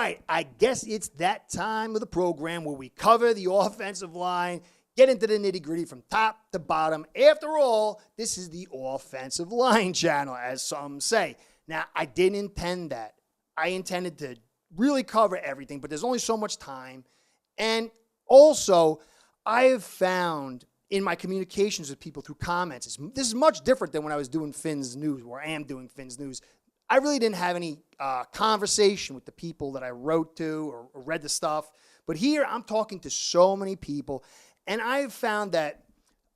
right, I guess it's that time of the program where we cover the offensive line, get into the nitty-gritty from top to bottom. After all, this is the offensive line channel, as some say. Now, I didn't intend that. I intended to really cover everything, but there's only so much time. And also, I have found in my communications with people through comments, this is much different than when I was doing Phins News, or I am doing Phins News. I really didn't have any conversation with the people that I wrote to or read the stuff. But here, I'm talking to so many people, and I've found that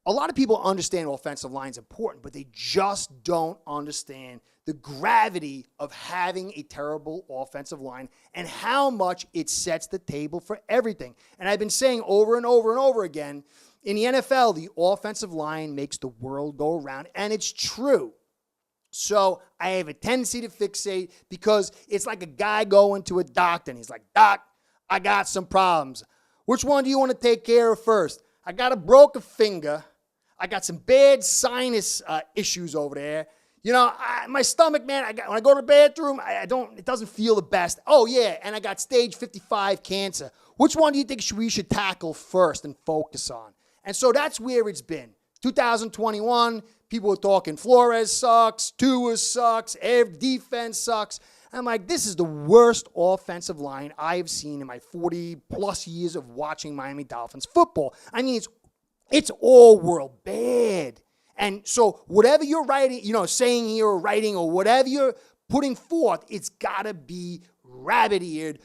a lot of people understand offensive line is important, but they just don't understand the gravity of having a terrible offensive line and how much it sets the table for everything. And I've been saying over and over and over again, in the NFL, the offensive line makes the world go around, and it's true. So I have a tendency to fixate because it's like a guy going to a doctor, and he's like, Doc, I got some problems. Which one do you want to take care of first? I got a broken finger. I got some bad sinus issues over there. You know, my stomach, man, when I go to the bathroom, it doesn't feel the best. Oh, yeah, and I got stage 55 cancer. Which one do you think we should tackle first and focus on? And so that's where it's been. 2021, people were talking Flores sucks, Tua sucks, every defense sucks. I'm like, this is the worst offensive line I have seen in my 40-plus years of watching Miami Dolphins football. I mean, it's all world bad. And so whatever you're writing, saying here or writing or whatever you're putting forth, it's got to be rabbit-eared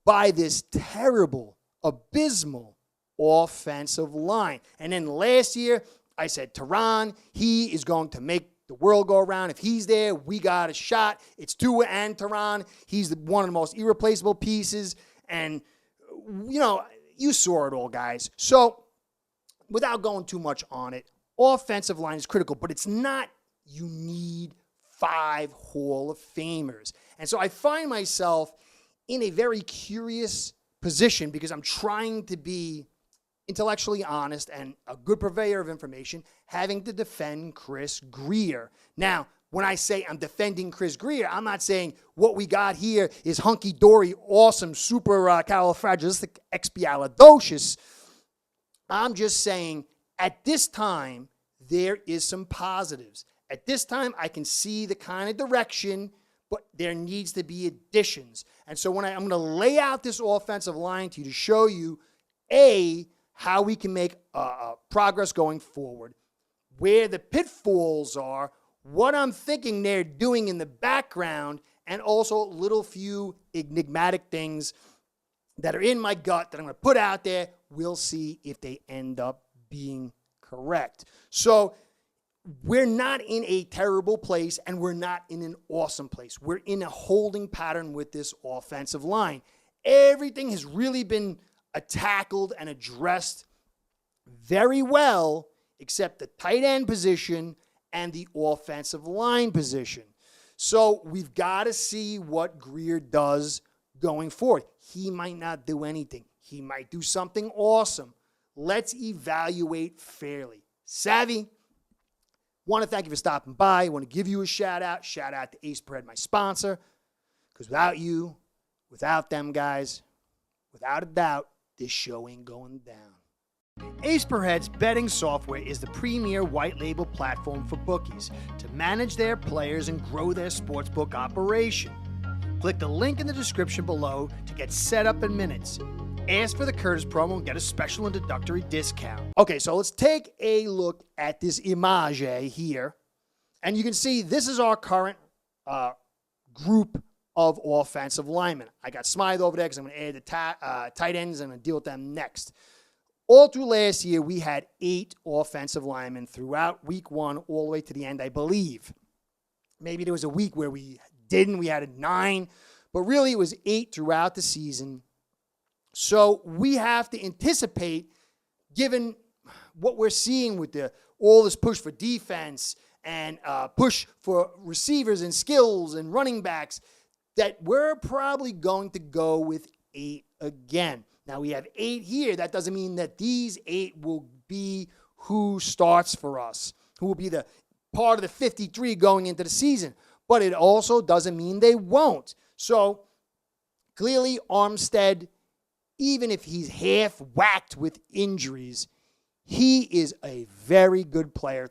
by this terrible, abysmal offensive line. And then last year, I said, Tehran, he is going to make the world go around. If he's there, we got a shot. It's Tua and Tehran. He's one of the most irreplaceable pieces. And, you saw it all, guys. So without going too much on it, offensive line is critical, but it's not you need 5 Hall of Famers. And so I find myself in a very curious position because I'm trying to be intellectually honest and a good purveyor of information, having to defend Chris Grier. Now, when I say I'm defending Chris Grier, I'm not saying what we got here is hunky-dory, awesome, super califragilisticexpialidocious. I'm just saying at this time, there is some positives. At this time, I can see the kind of direction, but there needs to be additions. And so I'm going to lay out this offensive line to you to show you, how we can make progress going forward, where the pitfalls are, what I'm thinking they're doing in the background, and also little few enigmatic things that are in my gut that I'm going to put out there. We'll see if they end up being correct. So we're not in a terrible place, and we're not in an awesome place. We're in a holding pattern with this offensive line. Everything has really been tackled and addressed very well, except the tight end position and the offensive line position. So we've got to see what Grier does going forward. He might not do anything. He might do something awesome. Let's evaluate fairly. Savvy, want to thank you for stopping by. I want to give you a shout out. Shout out to Ace Per Head, my sponsor, because without you, without them guys, without a doubt, this show ain't going down. Ace Per Head's betting software is the premier white label platform for bookies to manage their players and grow their sportsbook operation. Click the link in the description below to get set up in minutes. Ask for the Curtis promo and get a special introductory discount. Okay, so let's take a look at this image here. And you can see this is our current group of offensive linemen. I got Smythe over there because I'm going to add the tight ends and I'm going to deal with them next. All through last year, we had 8 offensive linemen throughout week 1 all the way to the end, I believe. Maybe there was a week where we didn't. We had 9. But really, it was 8 throughout the season. So we have to anticipate, given what we're seeing with all this push for defense and push for receivers and skills and running backs, that we're probably going to go with 8 again. Now, we have 8 here. That doesn't mean that these 8 will be who starts for us, who will be the part of the 53 going into the season. But it also doesn't mean they won't. So Clearly, Armstead, even if he's half whacked with injuries, he is a very good player,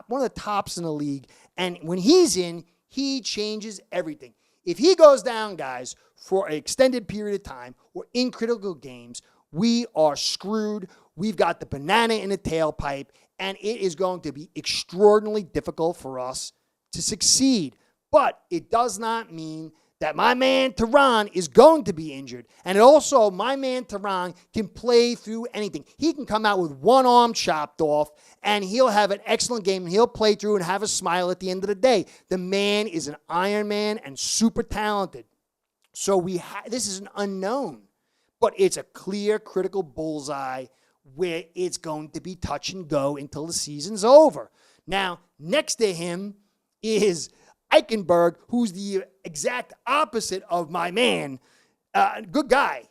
one of the tops in the league. And when he's in, he changes everything. If he goes down, guys, for an extended period of time or in critical games, we are screwed. We've got the banana in the tailpipe, and it is going to be extraordinarily difficult for us to succeed. But it does not mean that my man Tehran is going to be injured. And also, my man Tehran can play through anything. He can come out with one arm chopped off, and he'll have an excellent game, and he'll play through and have a smile at the end of the day. The man is an Iron Man and super talented. So this is an unknown, but it's a clear, critical bullseye where it's going to be touch and go until the season's over. Now, next to him is Eichenberg, who's the exact opposite of my man. Good guy.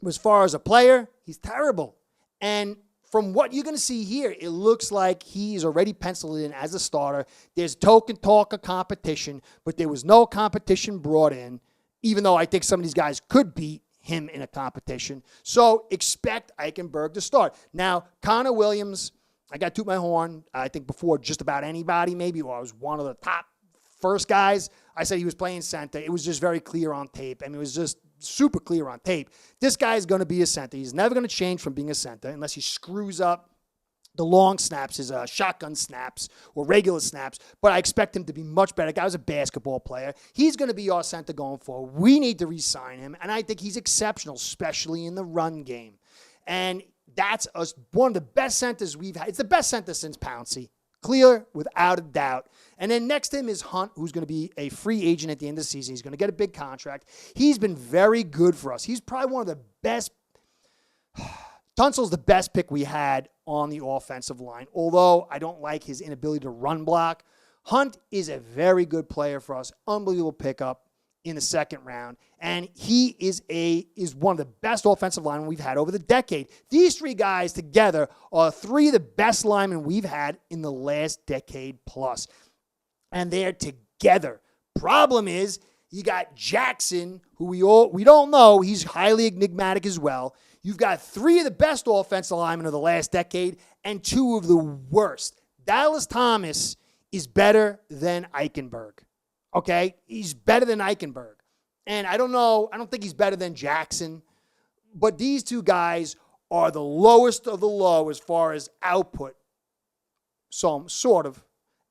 But as far as a player, he's terrible. And from what you're going to see here, it looks like he's already penciled in as a starter. There's token talk of competition, but there was no competition brought in, even though I think some of these guys could beat him in a competition. So expect Eichenberg to start. Now, Connor Williams, I got to toot my horn, I think before just about anybody maybe, or I was one of the top first guys. I said he was playing center. It was just very clear on tape. I mean, it was just super clear on tape. This guy is going to be a center. He's never going to change from being a center unless he screws up the long snaps, his shotgun snaps or regular snaps. But I expect him to be much better. The guy was a basketball player. He's going to be our center going forward. We need to re-sign him, and I think he's exceptional, especially in the run game. And that's one of the best centers we've had. It's the best center since Pouncey. Clear, without a doubt. And then next to him is Hunt, who's going to be a free agent at the end of the season. He's going to get a big contract. He's been very good for us. He's probably one of the best. Tunsil's the best pick we had on the offensive line, although I don't like his inability to run block. Hunt is a very good player for us. Unbelievable pickup in the second round. And he is one of the best offensive linemen we've had over the decade. These three guys together are three of the best linemen we've had in the last decade plus. And they're together. Problem is, you got Jackson, who we don't know. He's highly enigmatic as well. You've got three of the best offensive linemen of the last decade and two of the worst. Dallas Thomas is better than Eichenberg. Okay? He's better than Eichenberg. And I don't think he's better than Jackson. But these two guys are the lowest of the low as far as output. So, sort of.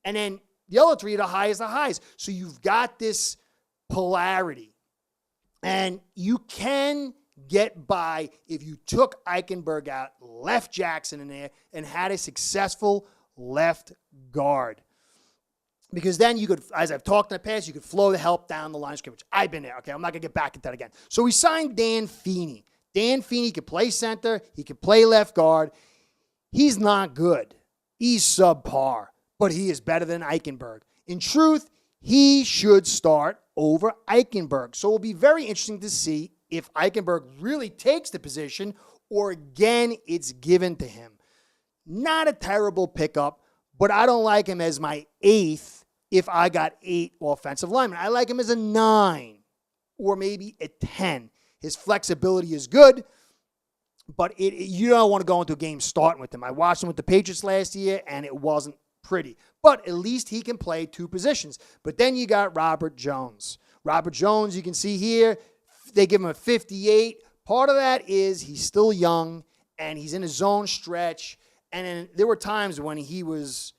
And then the other three are the highest of highs. So you've got this polarity. And you can get by if you took Eichenberg out, left Jackson in there, and had a successful left guard. Because then you could, as I've talked in the past, you could flow the help down the line of scrimmage. I've been there. Okay, I'm not going to get back into that again. So we signed Dan Feeney. Dan Feeney could play center. He could play left guard. He's not good. He's subpar, but he is better than Eichenberg. In truth, he should start over Eichenberg. So it will be very interesting to see if Eichenberg really takes the position or, again, it's given to him. Not a terrible pickup, but I don't like him as my eighth if I got 8 offensive linemen. I like him as a 9 or maybe a 10. His flexibility is good, but you don't want to go into a game starting with him. I watched him with the Patriots last year, and it wasn't pretty. But at least he can play 2 positions. But then you got Robert Jones. Robert Jones, you can see here, they give him a 58. Part of that is he's still young, and he's in his zone stretch. And then there were times when he was,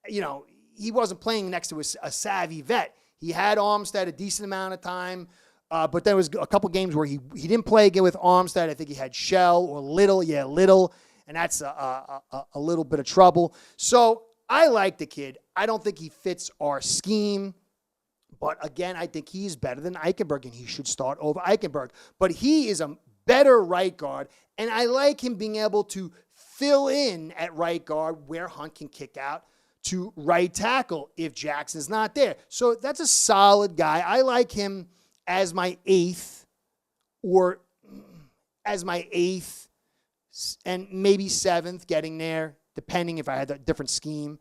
he wasn't playing next to a savvy vet. He had Armstead a decent amount of time, but there was a couple games where he didn't play again with Armstead. I think he had Shell or Little. Yeah, Little. And that's a little bit of trouble. So I like the kid. I don't think he fits our scheme. But again, I think he's better than Eichenberg, and he should start over Eichenberg. But he is a better right guard, and I like him being able to fill in at right guard where Hunt can kick out to right tackle if Jackson's not there. So that's a solid guy. I like him as my 8th and maybe 7th getting there, depending if I had a different scheme.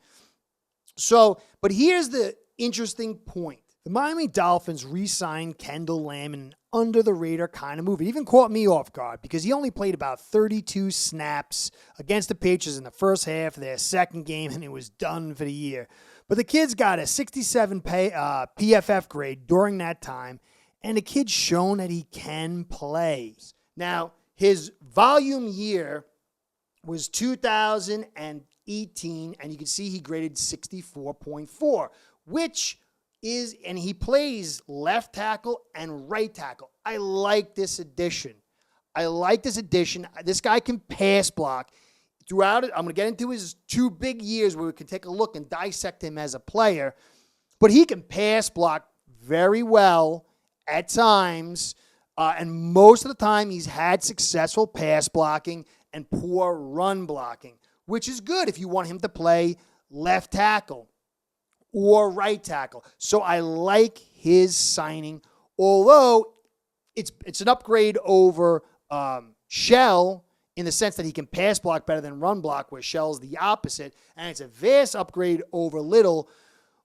So, but here's the interesting point. The Miami Dolphins re-signed Kendall Lammon, under the radar kind of move. It even caught me off guard because he only played about 32 snaps against the Patriots in the first half of their second game, and it was done for the year. But the kid's got a 67 PFF grade during that time, and the kid's shown that he can play. Now, his volume year was 2018, and you can see he graded 64.4, which is, and he plays left tackle and right tackle. I like this addition. This guy can pass block. Throughout it, I'm going to get into his 2 big years where we can take a look and dissect him as a player. But he can pass block very well at times. And most of the time, he's had successful pass blocking and poor run blocking, which is good if you want him to play left tackle or right tackle. So I like his signing, although it's an upgrade over Shell in the sense that he can pass block better than run block, where Shell's the opposite, and it's a vast upgrade over Little.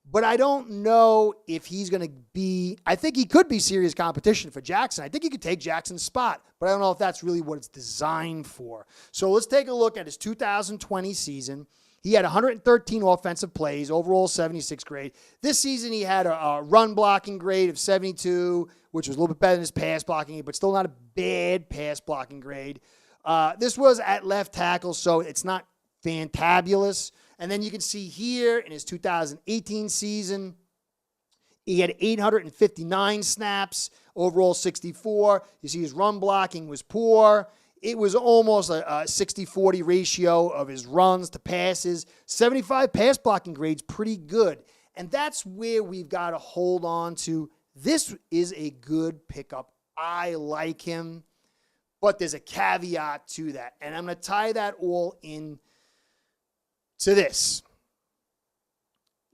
But I don't know if he's going to be – I think he could be serious competition for Jackson. I think he could take Jackson's spot, but I don't know if that's really what it's designed for. So let's take a look at his 2020 season. He had 113 offensive plays, overall 76 grade. This season he had a run blocking grade of 72, which was a little bit better than his pass blocking, but still not a bad pass blocking grade. This was at left tackle, so it's not fantabulous. And then you can see here in his 2018 season, he had 859 snaps, overall 64. You see his run blocking was poor. It was almost a 60-40 ratio of his runs to passes. 75 pass blocking grades, pretty good. And that's where we've got to hold on to. This is a good pickup. I like him, but there's a caveat to that. And I'm going to tie that all in to this.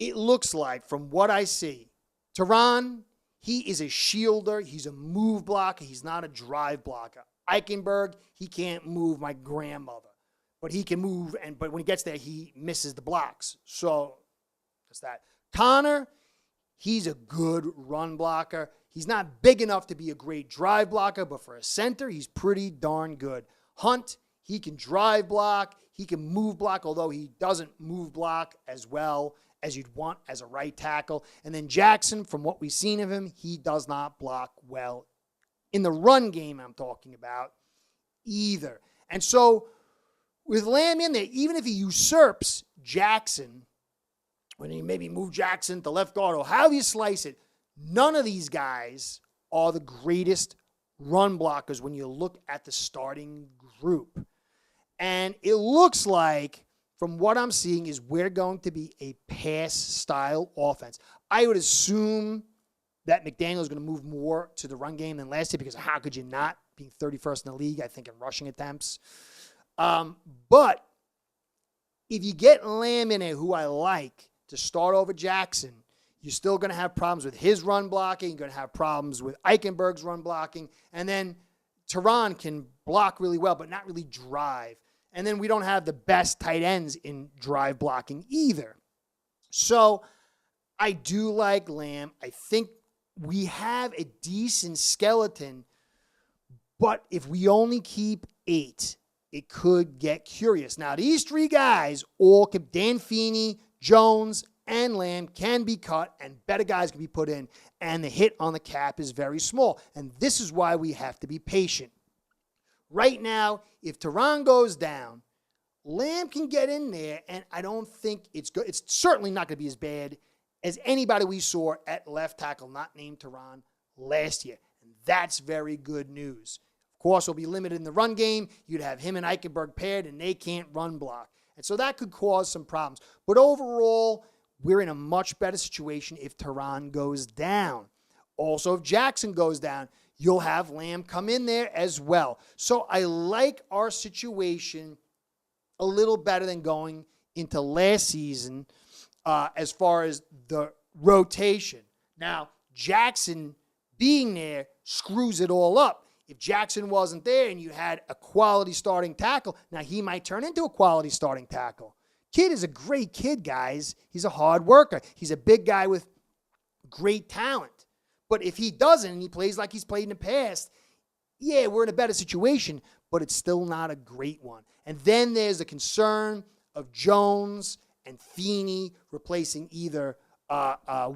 It looks like, from what I see, Tehran, he is a shielder. He's a move blocker. He's not a drive blocker. Eichenberg, he can't move my grandmother, but he can move, but when he gets there, he misses the blocks. So that's that. Connor, he's a good run blocker. He's not big enough to be a great drive blocker, but for a center, he's pretty darn good. Hunt, he can drive block. He can move block, although he doesn't move block as well as you'd want as a right tackle. And then Jackson, from what we've seen of him, he does not block well in the run game I'm talking about either. And so with Lamb in there, even if he usurps Jackson, when he maybe move Jackson to left guard or however you slice it, none of these guys are the greatest run blockers when you look at the starting group. And it looks like, from what I'm seeing, is we're going to be a pass-style offense. I would assume that McDaniel is going to move more to the run game than last year, because how could you not, being 31st in the league, I think, in rushing attempts. But if you get Lamb in there, who I like, to start over Jackson, you're still going to have problems with his run blocking. You're going to have problems with Eichenberg's run blocking. And then Tehran can block really well, but not really drive. And then we don't have the best tight ends in drive blocking either. So I do like Lamb. I think we have a decent skeleton, but if we only keep 8, it could get curious. Now, these 3 guys, Dan Feeney, Jones, and Lamb, can be cut, and better guys can be put in, and the hit on the cap is very small. And this is why we have to be patient. Right now, if Tehran goes down, Lamb can get in there, and I don't think it's good. It's certainly not going to be as bad as anybody we saw at left tackle, not named Tehran, last year. And that's very good news. Of course, he'll be limited in the run game. You'd have him and Eichenberg paired, and they can't run block. And so that could cause some problems. But overall, we're in a much better situation if Tehran goes down. Also, if Jackson goes down, you'll have Lamb come in there as well. So I like our situation a little better than going into last season as far as the rotation. Now, Jackson being there screws it all up. If Jackson wasn't there and you had a quality starting tackle, now he might turn into a quality starting tackle. Kid is a great kid, guys. He's a hard worker. He's a big guy with great talent. But if he doesn't and he plays like he's played in the past, yeah, we're in a better situation, but it's still not a great one. And then there's the concern of Jones and Feeney replacing either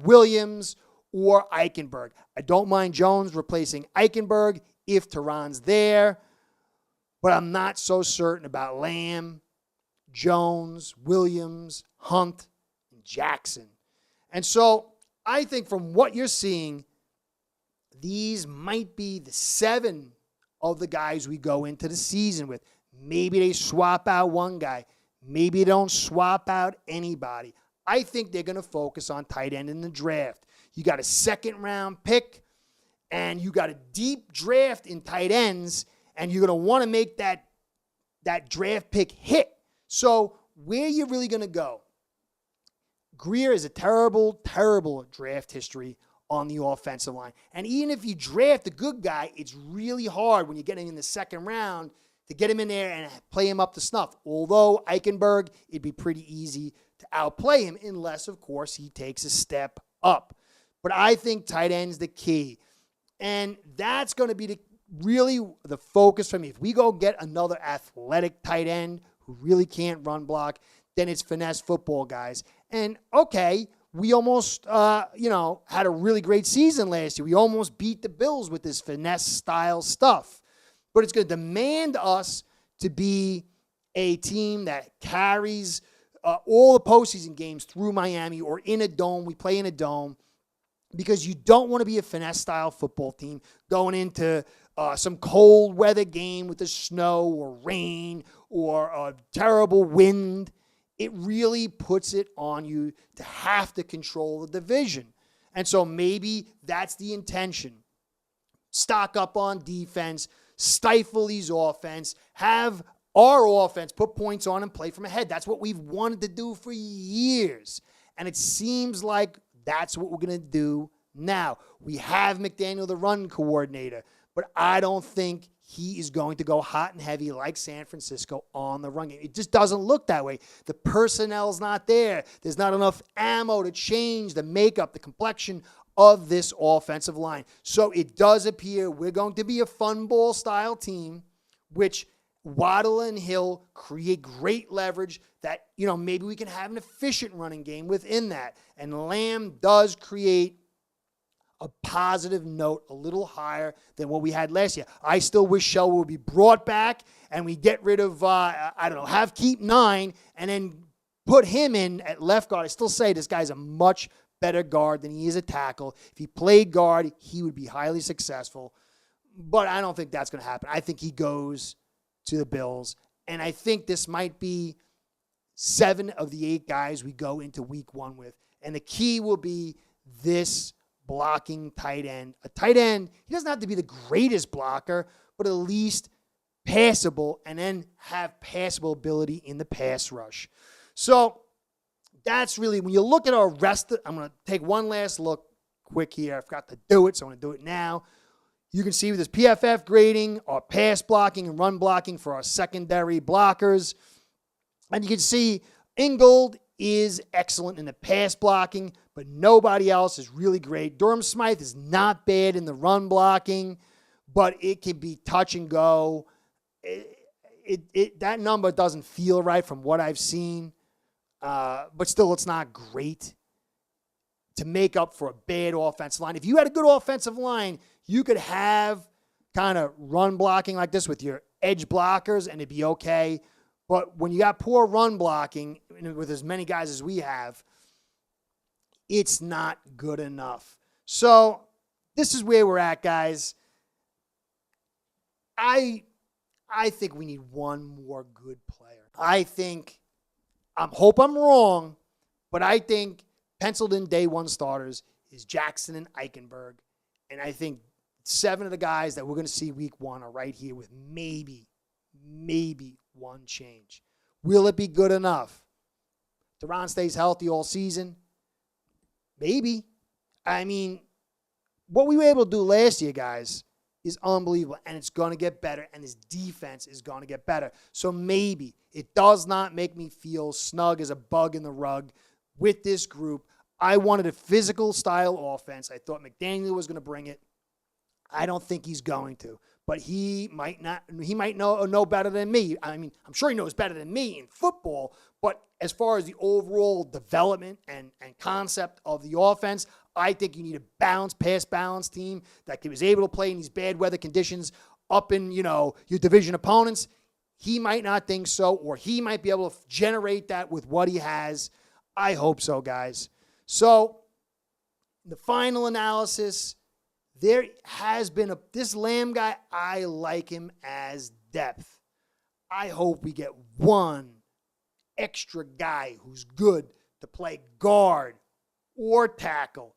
Williams or Eichenberg. I don't mind Jones replacing Eichenberg if Tehran's there, but I'm not so certain about Lamb, Jones, Williams, Hunt, and Jackson. And so I think from what you're seeing, these might be the 7 of the guys we go into the season with. Maybe they swap out one guy. Maybe they don't swap out anybody. I think they're going to focus on tight end in the draft. You got a second-round pick, and you got a deep draft in tight ends, and you're going to want to make that draft pick hit. So where are you really going to go? Greer is a terrible, terrible draft history on the offensive line. And even if you draft a good guy, it's really hard when you get him in the second round to get him in there and play him up to snuff. Although Eichenberg, it'd be pretty easy to outplay him unless, of course, he takes a step up. But I think tight end's the key. And that's going to be really the focus for me. If we go get another athletic tight end who really can't run block, then it's finesse football, guys. And, okay, we almost, had a really great season last year. We almost beat the Bills with this finesse-style stuff. But it's going to demand us to be a team that carries all the postseason games through Miami or in a dome. We play in a dome because you don't want to be a finesse-style football team going into some cold weather game with the snow or rain or a terrible wind. It really puts it on you to have to control the division. And so maybe that's the intention. Stock up on defense, stifle these offense, have our offense put points on and play from ahead. That's what we've wanted to do for years. And it seems like that's what we're going to do now. We have McDaniel, the run coordinator, but I don't think he is going to go hot and heavy like San Francisco on the run game. It just doesn't look that way. The personnel's not there. There's not enough ammo to change the makeup, the complexion of this offensive line. So it does appear we're going to be a fun ball style team, which Waddle and Hill create great leverage that, maybe we can have an efficient running game within that. And Lamb does create a positive note a little higher than what we had last year. I still wish Shell would be brought back and we get rid of, have keep 9 and then put him in at left guard. I still say this guy's a much better guard than he is a tackle. If he played guard, he would be highly successful. But I don't think that's going to happen. I think he goes to the Bills. And I think this might be 7 of the 8 guys we go into week 1 with. And the key will be this blocking tight end. A tight end, he doesn't have to be the greatest blocker, but at least passable and then have passable ability in the pass rush. So that's really, when you look at our rest, I'm going to take one last look quick here. I forgot to do it, so I'm going to do it now. You can see with this PFF grading, our pass blocking and run blocking for our secondary blockers. And you can see Ingold is excellent in the pass blocking, but nobody else is really great. Durham Smythe is not bad in the run blocking, but it can be touch and go. That number doesn't feel right from what I've seen, but still it's not great to make up for a bad offensive line. If you had a good offensive line, you could have kind of run blocking like this with your edge blockers and it'd be okay. But when you got poor run blocking with as many guys as we have, it's not good enough. So this is where we're at, guys. I think we need one more good player. I hope I'm wrong, but I think penciled in day 1 starters is Jackson and Eichenberg. And I think 7 of the guys that we're going to see week 1 are right here with maybe one change. Will it be good enough? Tehran stays healthy all season? Maybe. I mean, what we were able to do last year, guys, is unbelievable, and it's going to get better, and his defense is going to get better. So maybe. It does not make me feel snug as a bug in the rug with this group. I wanted a physical style offense. I thought McDaniel was going to bring it. I don't think he's going to, but he might not. He might know better than me. I mean, I'm sure he knows better than me in football, but as far as the overall development and concept of the offense, I think you need a pass balance team that was able to play in these bad weather conditions up in, your division opponents. He might not think so, or he might be able to generate that with what he has. I hope so, guys. So, the final analysis, there has been this Lamb guy, I like him as depth. I hope we get one extra guy who's good to play guard or tackle.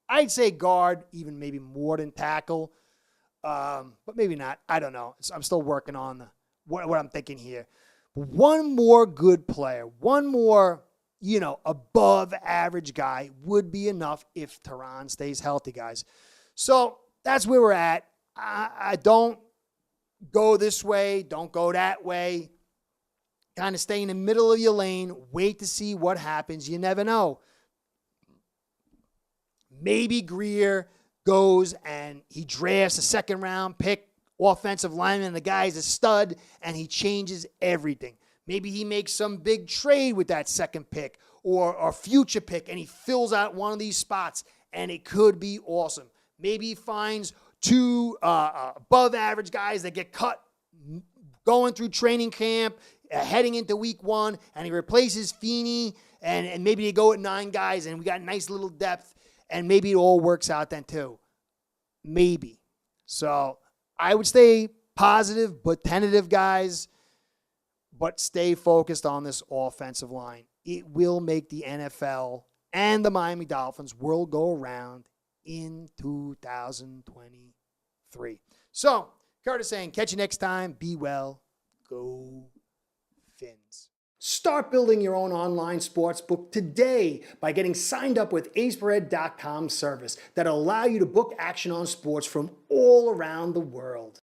I'd say guard, even maybe more than tackle, but maybe not. I don't know. I'm still working on what I'm thinking here. But one more good player, one more, above average guy would be enough if Tehran stays healthy, guys. So that's where we're at. I don't go this way, don't go that way. Kind of stay in the middle of your lane, wait to see what happens. You never know. Maybe Greer goes and he drafts a second-round pick, offensive lineman, and the guy's a stud, and he changes everything. Maybe he makes some big trade with that second pick or future pick, and he fills out one of these spots, and it could be awesome. Maybe he finds two above-average guys that get cut going through training camp, heading into week 1, and he replaces Feeney, and maybe they go at 9 guys, and we got nice little depth, and maybe it all works out then too. Maybe. So I would stay positive but tentative, guys, but stay focused on this offensive line. It will make the NFL and the Miami Dolphins world go around in 2023. So, Curtis saying, catch you next time. Be well. Go Phins. Start building your own online sportsbook today by getting signed up with AceBread.com service that'll allow you to book action on sports from all around the world.